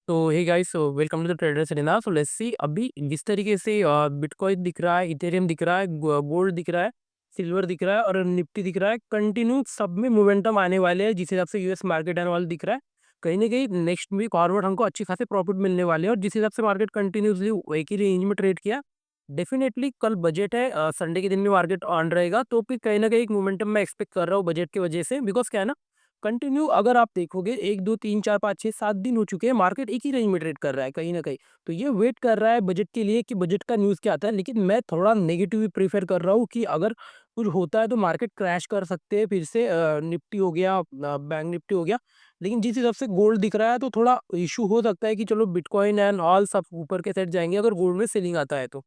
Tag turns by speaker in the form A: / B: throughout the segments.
A: तो hey guys, welcome to the traders arena. So let's see अभी जिस तरीके से बिटकॉइन दिख रहा है, इथेरियम दिख रहा है, गोल्ड दिख रहा है, सिल्वर दिख रहा है और निफ्टी दिख रहा है, कंटिन्यू सब में मोमेंटम आने वाले हैं जिस हिसाब से यूएस मार्केट एंड ऑल दिख रहा है। कहीं ना कहीं नेक्स्ट वीक फॉरवर्ड हमको अच्छी खासी प्रॉफिट मिलने वाले हैं और जिस हिसाब से मार्केट कंटिन्यूसली एक ही रेंज में ट्रेड किया। डेफिनेटली कल बजट है, संडे के दिन में मार्केट ऑन रहेगा, तो फिर कहीं ना कहीं एक मोमेंटम मैं एक्सपेक्ट कर रहा हूँ बजट की वजह से। बिकॉज क्या है ना, कंटिन्यू अगर आप देखोगे 1, 2, 3, 4, 5, 6, 7 दिन हो चुके हैं, मार्केट एक ही रेंज में ट्रेड कर रहा है कहीं न कहीं। तो ये वेट कर रहा है बजट के लिए कि बजट का न्यूज़ क्या आता है। लेकिन मैं थोड़ा नेगेटिव ही प्रेफ़र कर रहा हूँ कि अगर कुछ होता है तो मार्केट क्रैश कर सकते हैं फिर से। निफ्टी हो गया, बैंक निफ्टी हो गया। लेकिन जिस हिसाब से गोल्ड दिख रहा है तो थोड़ा इश्यू हो सकता है कि चलो बिटकॉइन एंड ऑल सब ऊपर के साइड जाएँगे अगर गोल्ड में सेलिंग आता है तो।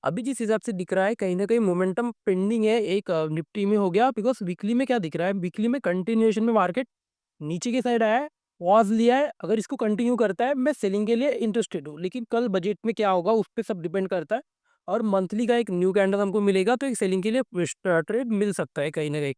A: अभी जिस हिसाब से दिख रहा है कहीं न कहीं मोमेंटम पेंडिंग है एक निफ्टी में हो गया। बिकॉज़ वीकली में क्या दिख रहा है, वीकली में कंटिन्यूएशन में मार्केट नीचे की साइड आया है, पॉज़ लिया है, अगर इसको कंटिन्यू करता है, मैं सेलिंग के लिए इंटरेस्टेड हूँ। लेकिन कल बजट में क्या होगा उस पे सब डिपेंड करता है और मंथली का एक न्यू कैंडल हमको मिलेगा तो एक सेलिंग के लिए ट्रेड मिल सकता है कहीं न कहीं।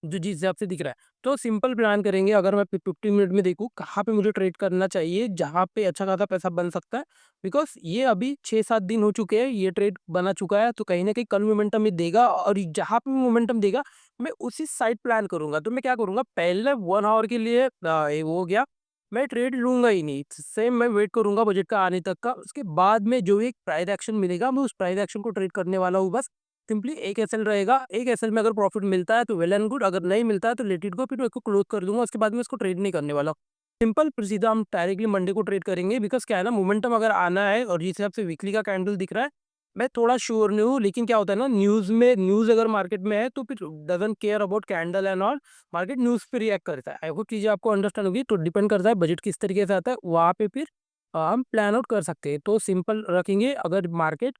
A: जो जिस हिसाब से दिख रहा है। तो सिंपल प्लान करेंगे, अगर मैं 15 मिनट में देखूँ कहाँ पे मुझे ट्रेड करना चाहिए, जहाँ पे अच्छा खासा पैसा बन सकता है। बिकॉज़ ये अभी 6-7 दिन हो चुके हैं, ये ट्रेड बना चुका है, तो कहीं न कहीं कल मोमेंटम ये देगा और जहाँ पे मोमेंटम देगा, मैं उसी साइड प्लान करूँगा। तो मैं क्या करूँगा, पहले 1 आवर के लिए ये वो हो गया, मैं ट्रेड लूँगा ही नहीं। सेम मैं वेट करूँगा बजट का आने तक का, उसके बाद में जो एक प्राइस एक्शन मिलेगा, मैं उस प्राइस एक्शन को ट्रेड करने वाला हूँ बस। सिंपली एक एसएल रहेगा, एक एसएल में अगर प्रॉफिट मिलता है तो वेल एंड गुड, अगर नहीं मिलता है तो लेट इट गो, फिर मैं इसको क्लोज़ कर दूँगा, उसके बाद में इसको ट्रेड नहीं करने वाला हूँ। सिंपल फिर सीधा हम डायरेक्टली मंडे को ट्रेड करेंगे। बिकॉज़ क्या है ना, मोमेंटम अगर आना है और जिस हिसाब से वीकली का कैंडल दिख रहा है, मैं थोड़ा श्योर नहीं हूँ। लेकिन क्या होता है ना, न्यूज़ अगर मार्केट में है तो फिर doesn't care about candle and all, market news पे रिएक्ट करता है। आई होप चीज़ें आपको अंडरस्टैंड होगी। तो डिपेंड करता है बजट किस तरीके से आता है, वहाँ पे फिर हम प्लान आउट कर सकते हैं। तो सिंपल रखेंगे, अगर मार्केट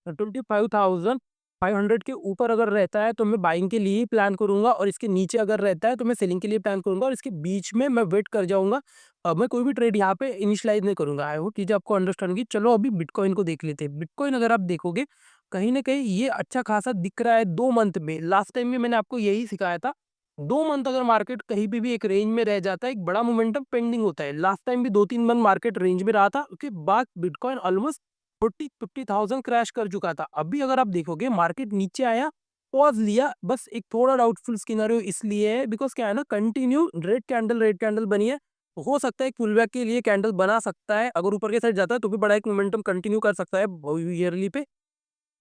A: 25,500 के ऊपर अगर रहता है तो मैं बाइंग के लिए ही प्लान करूंगा और इसके नीचे अगर रहता है तो मैं सेलिंग के लिए प्लान करूंगा और इसके बीच में मैं वेट कर जाऊंगा। मैं कोई भी ट्रेड यहाँ पे इनिशियलाइज नहीं करूंगा। आई होप चीज़ें आपको अंडरस्टैंड होगी। चलो अभी बिटकॉइन को देख लेते हैं। बिटकॉइन अगर आप देखोगे कहीं ना कहीं ये अच्छा खासा दिख रहा है 2 मंथ में। लास्ट टाइम में मैंने आपको यही सिखाया था, 2 मंथ अगर मार्केट कहीं पे भी एक रेंज में रह जाता है, एक बड़ा मोमेंटम पेंडिंग होता है। लास्ट टाइम भी 2-3 मंथ मार्केट रेंज में रहा था, उसके बाद बिटकॉइन ऑलमोस्ट 40-50,000 क्रैश कर चुका था। अभी अगर आप देखोगे मार्केट नीचे आया, पॉज़ लिया, बस एक थोड़ा डाउटफुल सिनेरियो इसलिए है बिकॉज़ क्या है ना, कंटिन्यू रेड कैंडल बनी है। हो सकता है एक पुल बैक के लिए कैंडल बना सकता है, अगर ऊपर के साइड जाता है तो भी बड़ा एक मोमेंटम कंटिन्यू कर सकता है ईयरली पे।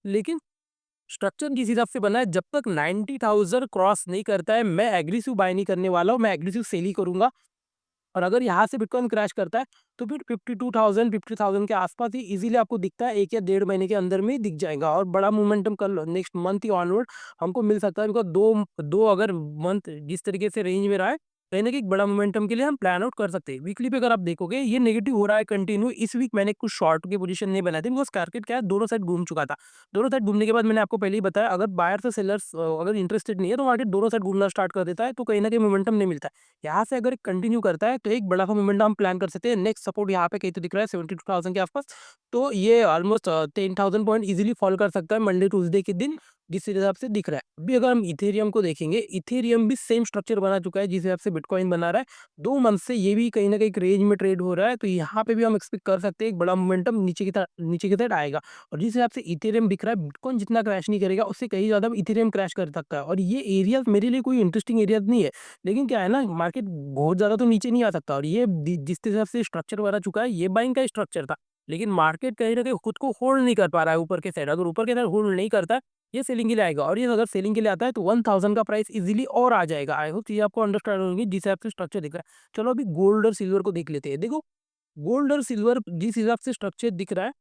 A: लेकिन स्ट्रक्चर जिस हिसाब से बना है, जब तक 90,000 क्रॉस नहीं करता है, मैं एग्रेसिव बाय नहीं करने वाला हूँ, मैं एग्रेसिव सेल ही करूँगा। और अगर यहाँ से बिटकॉइन क्रैश करता है तो फिर 52,000 50,000 के आसपास ही इजीली आपको दिखता है, 1 या डेढ़ महीने के अंदर में ही दिख जाएगा और बड़ा मोमेंटम कल नेक्स्ट मंथ ही ऑनवर्ड हमको मिल सकता है। बिकॉज़ 2 2 अगर मंथ जिस तरीके से रेंज में रहा है, कहीं न कहीं एक बड़ा मोमेंटम के लिए हम प्लान आउट कर सकते हैं। वीकली पे अगर आप देखोगे ये नेगेटिव हो रहा है कंटिन्यू। इस वीक मैंने कुछ शॉर्ट की पोजीशन नहीं बनाई थी बिकॉज़ मार्केट क्या है, दोनों साइड घूम चुका था। दोनों साइड घूमने के बाद मैंने आपको पहले ही बताया, अगर बायर से सेलर्स अगर इंटरेस्टेड नहीं है तो मार्केट दोनों साइड घूमना स्टार्ट कर देता है, तो कहीं न कहीं मोमेंटम नहीं मिलता है। यहाँ से अगर कंटिन्यू करता है तो एक बड़ा सा मोमेंटम हम प्लान कर सकते हैं। नेक्स्ट सपोर्ट यहाँ पे कहीं तो दिख रहा है 72,000 के आसपास। तो ये ऑलमोस्ट 10,000 पॉइंट इजीली फॉल कर सकता है मंडे ट्यूसडे के दिन, जिस हिसाब से दिख रहा है। अभी अगर हम इथेरियम को देखेंगे, इथेरियम भी सेम स्ट्रक्चर बना चुका है जिस हिसाब से बिटकॉइन बना रहा है। 2 मंथ से ये भी कहीं ना कहीं एक रेंज में ट्रेड हो रहा है, तो यहाँ पे भी हम एक्सपेक्ट कर सकते हैं एक बड़ा मोमेंटम नीचे की तरफ आएगा। और जिस हिसाब से इथेरियम दिख रहा है, बिटकॉइन जितना क्रैश नहीं करेगा उससे कहीं ज्यादा इथेरियम क्रैश कर सकता है। और ये एरिया मेरे लिए कोई इंटरेस्टिंग एरिया नहीं है। लेकिन क्या है ना, मार्केट बहुत ज़्यादा तो नीचे नहीं आ सकता और ये जिस हिसाब से स्ट्रक्चर बना चुका है, ये बाइंग का स्ट्रक्चर था। लेकिन मार्केट कहीं न कहीं खुद को होल्ड नहीं कर पा रहा है ऊपर के साइड। अगर ऊपर के साइड होल्ड नहीं करता है, ये सेलिंग के लिए आएगा और ये अगर सेलिंग के लिए आता है तो 1000 का प्राइस इज़िली और आ जाएगा। आई होप ये आपको अंडरस्टैंड होगी जिस हिसाब से स्ट्रक्चर दिख रहा है। चलो अभी गोल्ड और सिल्वर को देख लेते हैं। देखो, गोल्ड और सिल्वर जिस हिसाब से स्ट्रक्चर दिख रहा है,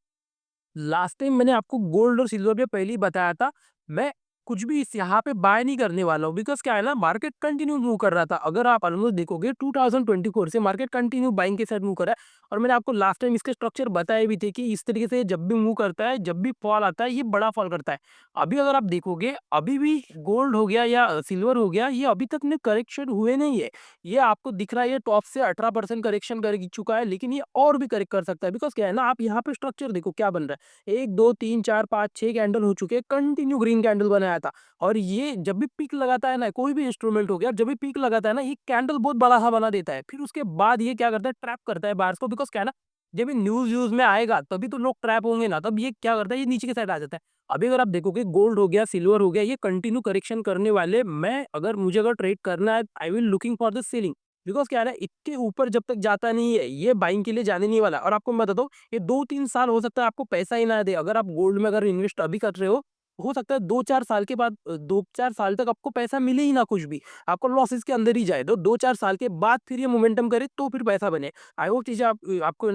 A: लास्ट टाइम मैंने आपको गोल्ड और सिल्वर पे पहले ही बताया था, मैं कुछ भी इस यहाँ पे बाय नहीं करने वाला हूँ। बिकॉज़ क्या है ना, मार्केट कंटिन्यू मूव कर रहा था। अगर आप ऑलमोस्ट देखोगे 2024 से मार्केट कंटिन्यू बाइंग के साइड मूव कर रहा है और मैंने आपको लास्ट टाइम इसके स्ट्रक्चर बताए भी थे कि इस तरीके से जब भी मूव करता है, जब भी फॉल आता है, ये बड़ा फॉल करता है। अभी अगर आप देखोगे, अभी भी गोल्ड हो गया या सिल्वर हो गया, ये अभी तक ने करेक्शन हुए नहीं है। ये आपको दिख रहा है, ये टॉप से 18% करेक्शन कर चुका है, लेकिन ये और भी करेक्ट कर सकता है। बिकॉज़ क्या है ना, आप यहाँ पे स्ट्रक्चर देखो क्या बन रहा है। 1, 2, 3, 4, 5, 6 कैंडल हो चुके हैं, कंटिन्यू ग्रीन कैंडल बनाया आया था। और ये जब भी पीक लगाता है ना, कोई भी इंस्ट्रूमेंट हो गया, जब भी पीक लगाता है ना, ये कैंडल बहुत बड़ा-सा बना देता है। फिर उसके बाद ये क्या करता है, ट्रैप करता है बायर्स को, बिकॉज़ क्या है ना, जब ये न्यूज़ में आएगा तभी तो लोग ट्रैप होंगे ना, तब ये क्या करता है, ये नीचे की साइड आ जाता है। अभी अगर आप देखोगे गोल्ड हो गया, सिल्वर हो गया, ये कंटिन्यू करेक्शन करने वाले, मुझे अगर ट्रेड करना है, I will looking for the selling. Because क्या है ना, इसके ऊपर जब तक जाता नहीं है, ये बाइंग के लिए जाने नहीं वाला। और आपको मैं बताता हूँ, ये 2-3 साल हो सकता है आपको पैसा ही ना दे। अगर आप गोल्ड में अगर इन्वेस्ट अभी कर रहे हो सकता है 2-4 साल के बाद 2-4 साल तक आपको पैसा मिले ही ना कुछ भी। आपको लॉसेस के अंदर ही जाए। तो 2-4 साल के बाद फिर ये मोमेंटम करे तो फिर पैसा बने। आई होप चीज़ें आपको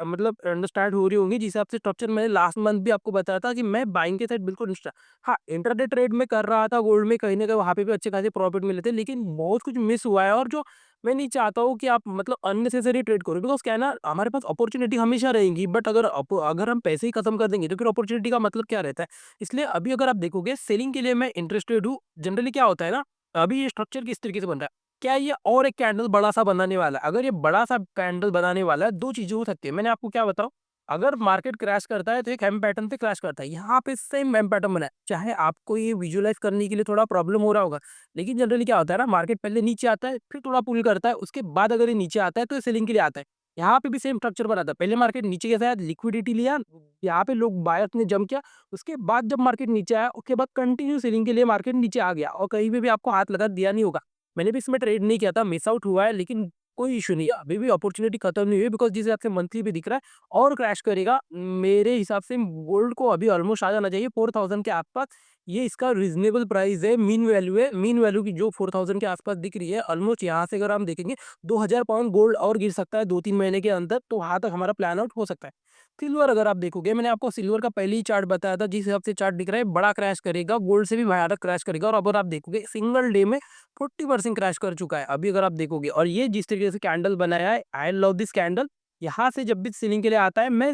A: मतलब अंडरस्टैंड हो रही होंगी। जिस हिसाब से स्ट्रक्चर मैंने लास्ट मंथ भी आपको बताया था कि मैं बाइंग के साइड बिल्कुल इंस्टा हाँ, इंट्राडे ट्रेड में कर रहा था गोल्ड में, कहीं न कहीं वहाँ पे भी अच्छे खासे प्रॉफिट मिले थे। लेकिन बहुत कुछ मिस हुआ है, और जो मैं नहीं चाहता हूँ कि आप मतलब अननेसेसरी ट्रेड करो, बिकॉज़ क्या है ना, हमारे पास अपॉर्च्युनिटी हमेशा रहेंगी, बट अगर हम पैसे ही खत्म कर देंगे तो फिर अपॉर्च्युनिटी का मतलब क्या रहता है? इसलिए अभी अगर आप देखोगे, सेलिंग के लिए मैं इंटरेस्टेड हूँ। जनरली क्या होता है ना, अभी ये स्ट्रक्चर किस तरीके से बन रहा है? क्या ये और एक कैंडल बड़ा-सा बनाने वाला है? अगर ये बड़ा-सा कैंडल बनाने वाला है, 2 चीज़ें हो सकती है। मैंने आपको क्या बताऊँ, अगर मार्केट क्रैश करता है तो एक एम पैटर्न पे क्रैश करता है। यहाँ पे सेम एम पैटर्न बना है। चाहे आपको ये विजुअलाइज़ करने के लिए थोड़ा प्रॉब्लम हो रहा होगा, लेकिन जनरली क्या होता है ना, मार्केट पहले नीचे आता है, फिर थोड़ा पुल करता है, उसके बाद अगर ये नीचे आता है तो ये सेलिंग के लिए आता है। यहाँ पे भी सेम स्ट्रक्चर बना था। पहले मार्केट नीचे के साथ लिक्विडिटी लिया, यहाँ पे लोग बायर्स ने जंप किया, उसके बाद जब मार्केट नीचे आया, उसके बाद कंटिन्यू सेलिंग के लिए मार्केट नीचे आ गया, और कहीं पे भी आपको हाथ लगा दिया नहीं होगा। मैंने भी इसमें ट्रेड नहीं किया था, मिस आउट हुआ है, लेकिन कोई इश्यू नहीं है। अभी भी अपॉर्च्युनिटी खत्म नहीं हुई, बिकॉज़ जिस हिसाब से मंथली भी दिख रहा है और क्रैश करेगा, मेरे हिसाब से गोल्ड को अभी ऑलमोस्ट आ जाना चाहिए 4000 के आसपास। ये इसका रीज़नेबल प्राइस है, मीन वैल्यू है। मीन वैल्यू की जो 4000 के आसपास दिख रही है, ऑलमोस्ट यहाँ से अगर हम देखेंगे 2000 पाउंड गोल्ड और गिर सकता है 2-3 महीने के अंदर, तो वहाँ तक हमारा प्लान आउट हो सकता है। सिल्वर अगर आप देखोगे, मैंने आपको सिल्वर का पहले ही चार्ट बताया था, जिस हिसाब से चार्ट दिख रहा है बड़ा क्रैश करेगा, गोल्ड से भी भयानक क्रैश करेगा, और अब अगर आप देखोगे सिंगल डे में 40% क्रैश कर चुका है अभी अगर आप देखोगे। और ये जिस तरीके से कैंडल बनाया है, आई लव दिस कैंडल। यहाँ से जब भी सेलिंग के लिए आता है, मैं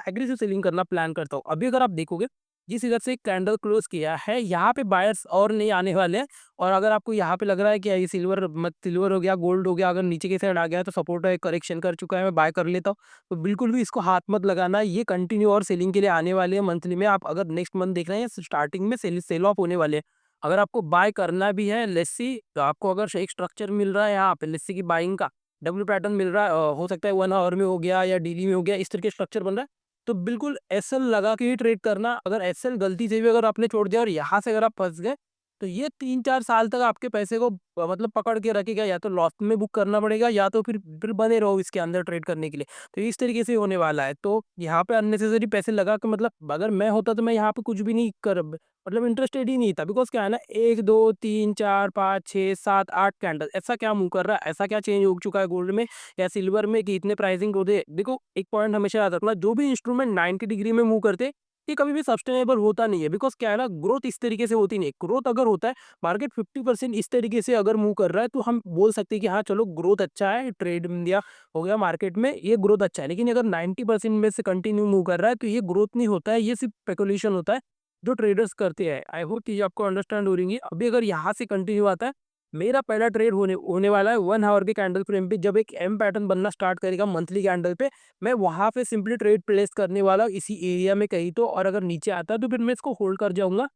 A: एग्रेसिव सेलिंग करना प्लान करता हूँ। अभी अगर आप देखोगे, जिस हिसाब से कैंडल क्लोज किया है, यहाँ पे बायर्स और नहीं आने वाले हैं। और अगर आपको यहाँ पे लग रहा है कि ये सिल्वर हो गया, गोल्ड हो गया, अगर नीचे की साइड आ गया तो सपोर्ट है, करेक्शन कर चुका है, मैं बाय कर लेता हूँ। तो बिल्कुल भी इसको हाथ मत लगाना, ये कंटिन्यू और सेलिंग के लिए आने वाले हैं मंथली में। आप अगर नेक्स्ट मंथ देख रहे हैं, स्टार्टिंग में सेल ऑफ होने वाले हैं। अगर आपको बाय करना भी है लेट्स सी, तो आपको अगर एक स्ट्रक्चर मिल रहा है यहाँ पे लेट्स सी की बाइंग का डब्ल्यू पैटर्न मिल रहा है, हो सकता है 1 आवर में हो गया या डेली में हो गया, इस तरीके स्ट्रक्चर बन रहा है, तो बिल्कुल एसएल लगा के ही ट्रेड करना। अगर एसएल गलती से भी अगर आपने छोड़ दिया और यहाँ से अगर आप फँस गए, तो ये 3-4 साल तक आपके पैसे को मतलब पकड़ के रखेगा, या तो लॉस में बुक करना पड़ेगा, या तो फिर बने रहो इसके अंदर ट्रेड करने के लिए। तो इस तरीके से होने वाला है। तो यहाँ पे अननेसेसरी पैसे लगा के मतलब अगर मैं होता तो मैं यहाँ पे कुछ भी नहीं कर मतलब इंटरेस्टेड ही नहीं था, बिकॉज़ क्या है ना, 1, 2, 3, 4, 5, 6, 7, 8 कैंडल ऐसा क्या मूव कर रहा है? ऐसा क्या चेंज हो चुका है गोल्ड में या सिल्वर में कि इतने प्राइसिंग हो गए? देखो, एक पॉइंट हमेशा याद रखना, जो भी इंस्ट्रूमेंट 90 डिग्री में मूव करते हैं, ये कभी भी सस्टेनेबल होता नहीं है, बिकॉज़ क्या है ना, ग्रोथ इस तरीके से होती नहीं है। ग्रोथ अगर होता है, मार्केट 50% इस तरीके से अगर मूव कर रहा है, तो हम बोल सकते हैं कि हाँ, चलो ग्रोथ अच्छा है, ट्रेड इंडिया हो गया मार्केट में, ये ग्रोथ अच्छा है। लेकिन अगर 90% में से कंटिन्यू मूव कर रहा है, तो ये ग्रोथ नहीं होता है, ये सिर्फ स्पेकुलेशन होता है, जो ट्रेडर्स करते हैं। आई होप चीज़ आपको अंडरस्टैंड हो रही है। अभी अगर यहाँ से कंटिन्यू आता है, मेरा पहला ट्रेड होने होने वाला है 1 आवर के कैंडल फ्रेम पे, जब एक एम पैटर्न बनना स्टार्ट करेगा मंथली कैंडल पे, मैं वहाँ पे सिंपली ट्रेड प्लेस करने वाला हूँ इसी एरिया में कहीं तो, और अगर नीचे आता है तो फिर मैं इसको होल्ड कर जाऊँगा।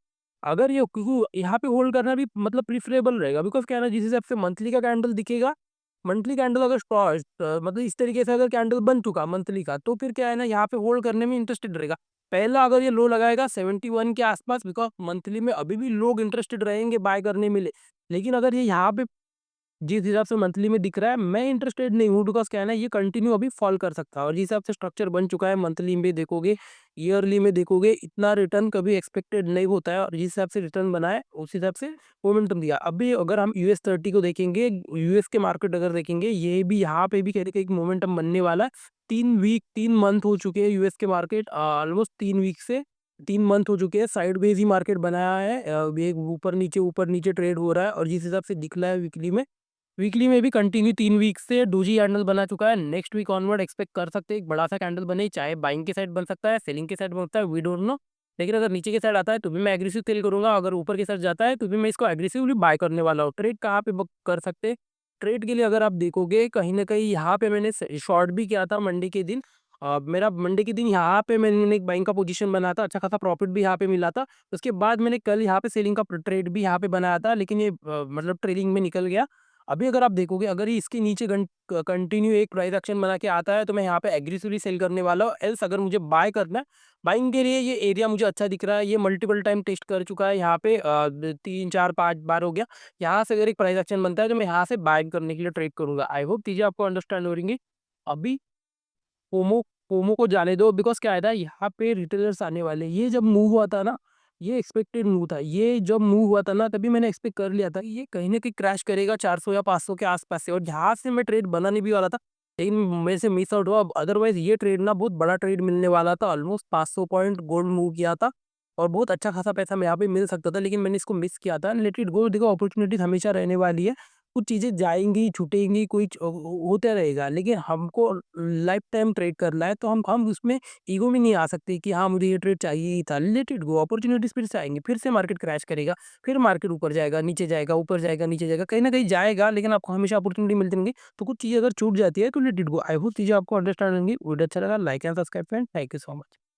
A: अगर ये क्योंकि यहाँ पे होल्ड करना भी मतलब प्रेफरेबल रहेगा, बिकॉज़ क्या है ना, जिस हिसाब से मंथली का कैंडल दिखेगा, मंथली कैंडल अगर मतलब इस तरीके से अगर कैंडल बन चुका मंथली का, तो फिर क्या है ना, यहाँ पे होल्ड करने में इंटरेस्टेड रहेगा। पहला अगर ये लो लगाएगा 71 के आसपास, बिकॉज़ मंथली में अभी भी लोग इंटरेस्टेड रहेंगे बाय करने में लेकिन अगर ये यहाँ पे जिस हिसाब से मंथली में दिख रहा है, मैं इंटरेस्टेड नहीं हूँ, बिकॉज़ क्या है ना, ये कंटिन्यू अभी फॉल कर सकता है, और जिस हिसाब से स्ट्रक्चर बन चुका है मंथली में देखोगे, ईयरली में देखोगे, इतना रिटर्न कभी एक्सपेक्टेड नहीं होता है, और जिस हिसाब से रिटर्न बना है उस हिसाब से मोमेंटम दिया। अभी अगर हम यूएस 30 को देखेंगे, यूएस के मार्केट अगर देखेंगे, ये भी यहाँ पे भी कहीं न कहीं मोमेंटम बनने वाला है। 3 मंथ हो चुके हैं यूएस के मार्केट, ऑलमोस्ट 3 वीक से 3 मंथ हो चुके हैं, साइडवेज ही मार्केट बनाया है। ये ऊपर नीचे ट्रेड हो रहा है, और जिस हिसाब से दिख रहा है वीकली में भी कंटिन्यू 3 वीक से डोजी कैंडल बना चुका है। नेक्स्ट वीक ऑनवर्ड एक्सपेक्ट कर सकते हैं एक बड़ा सा कैंडल बने, चाहे बाइंग के साइड बन सकता है, सेलिंग के साइड बन सकता है, वी डोंट नो। लेकिन अगर नीचे के साइड आता है तो भी मैं एग्रेसिव सेल करूंगा, अगर ऊपर के साइड जाता है तो भी मैं इसको एग्रेसिवली बाय करने वाला हूँ। ट्रेड कहाँ पे कर सकते हैं? ट्रेड के लिए अगर आप देखोगे, कहीं ना कहीं यहाँ पे मैंने शॉर्ट भी किया था मंडे के दिन, मेरा मंडे के दिन यहाँ पे मैंने एक बाइंग का पोजीशन बनाया था, अच्छा खासा प्रॉफ़िट भी यहाँ पे मिला था। उसके बाद मैंने कल यहाँ पे सेलिंग का ट्रेड भी यहाँ पे बनाया था, लेकिन ये मतलब ट्रेलिंग में निकल गया। अभी अगर आप देखोगे, अगर ये इसके नीचे कंटिन्यू एक प्राइस एक्शन बना के आता है, तो मैं यहाँ पे एग्रेसिवली सेल करने वाला हूँ। एल्स अगर मुझे बाय करना है, बाइंग के लिए ये एरिया मुझे अच्छा दिख रहा है, ये मल्टीपल टाइम टेस्ट कर चुका है यहाँ पे, 3, 4, 5 बार हो गया। यहाँ से अगर एक प्राइस एक्शन बनता है, तो मैं यहाँ से बाय करने के लिए ट्रेड करूँगा। आई होप चीज़ें आपको अंडरस्टैंड हो रही होंगी। अभी पोमो पोमो को जाने दो, बिकॉज़ क्या है ना, यहाँ पे रिटेलर्स आने वाले हैं। ये जब मूव हुआ था ना, ये एक्सपेक्टेड मूव था। ये जब मूव हुआ था ना, तभी मैंने एक्सपेक्ट कर लिया था कि ये कहीं न कहीं क्रैश करेगा 400 या 500 के आस-पास से, और यहाँ से मैं ट्रेड बनाने भी वाला था। लेकिन मेरे से मिस आउट हुआ। अदरवाइज़ ये ट्रेड ना बहुत बड़ा ट्रेड मिलने वाला था। ऑलमोस्ट 500 पॉइंट गोल्ड मूव किया था और बहुत अच्छा खासा पैसा मैं यहाँ पे मिल सकता था, लेकिन मैंने इसको मिस किया था। Let it go. देखो, अपॉर्च्युनिटीज़ हमेशा रहने वाली है। कुछ चीज़ें जाएँगी, छूटेंगी, कोई होता रहेगा, लेकिन हमको लाइफ टाइम ट्रेड करना है, तो हम उसमें ईगो में नहीं आ सकते कि हाँ, मुझे ये ट्रेड चाहिए ही था। लेट इट गो, अपॉर्च्युनिटीज़ फिर से आएँगी, फिर से मार्केट क्रैश करेगा, फिर मार्केट ऊपर जाएगा, नीचे जाएगा, ऊपर जाएगा, नीचे जाएगा, कहीं न कहीं जाएगा, लेकिन आपको हमेशा अपॉर्च्युनिटी मिलती रहेंगी। तो कुछ चीज़ें अगर छूट जाती है, तो let it go. I hope चीज़ें आपको अंडरस्टैंड होंगी। वीडियो अच्छा लगा, like and subscribe friend. Thank you so much.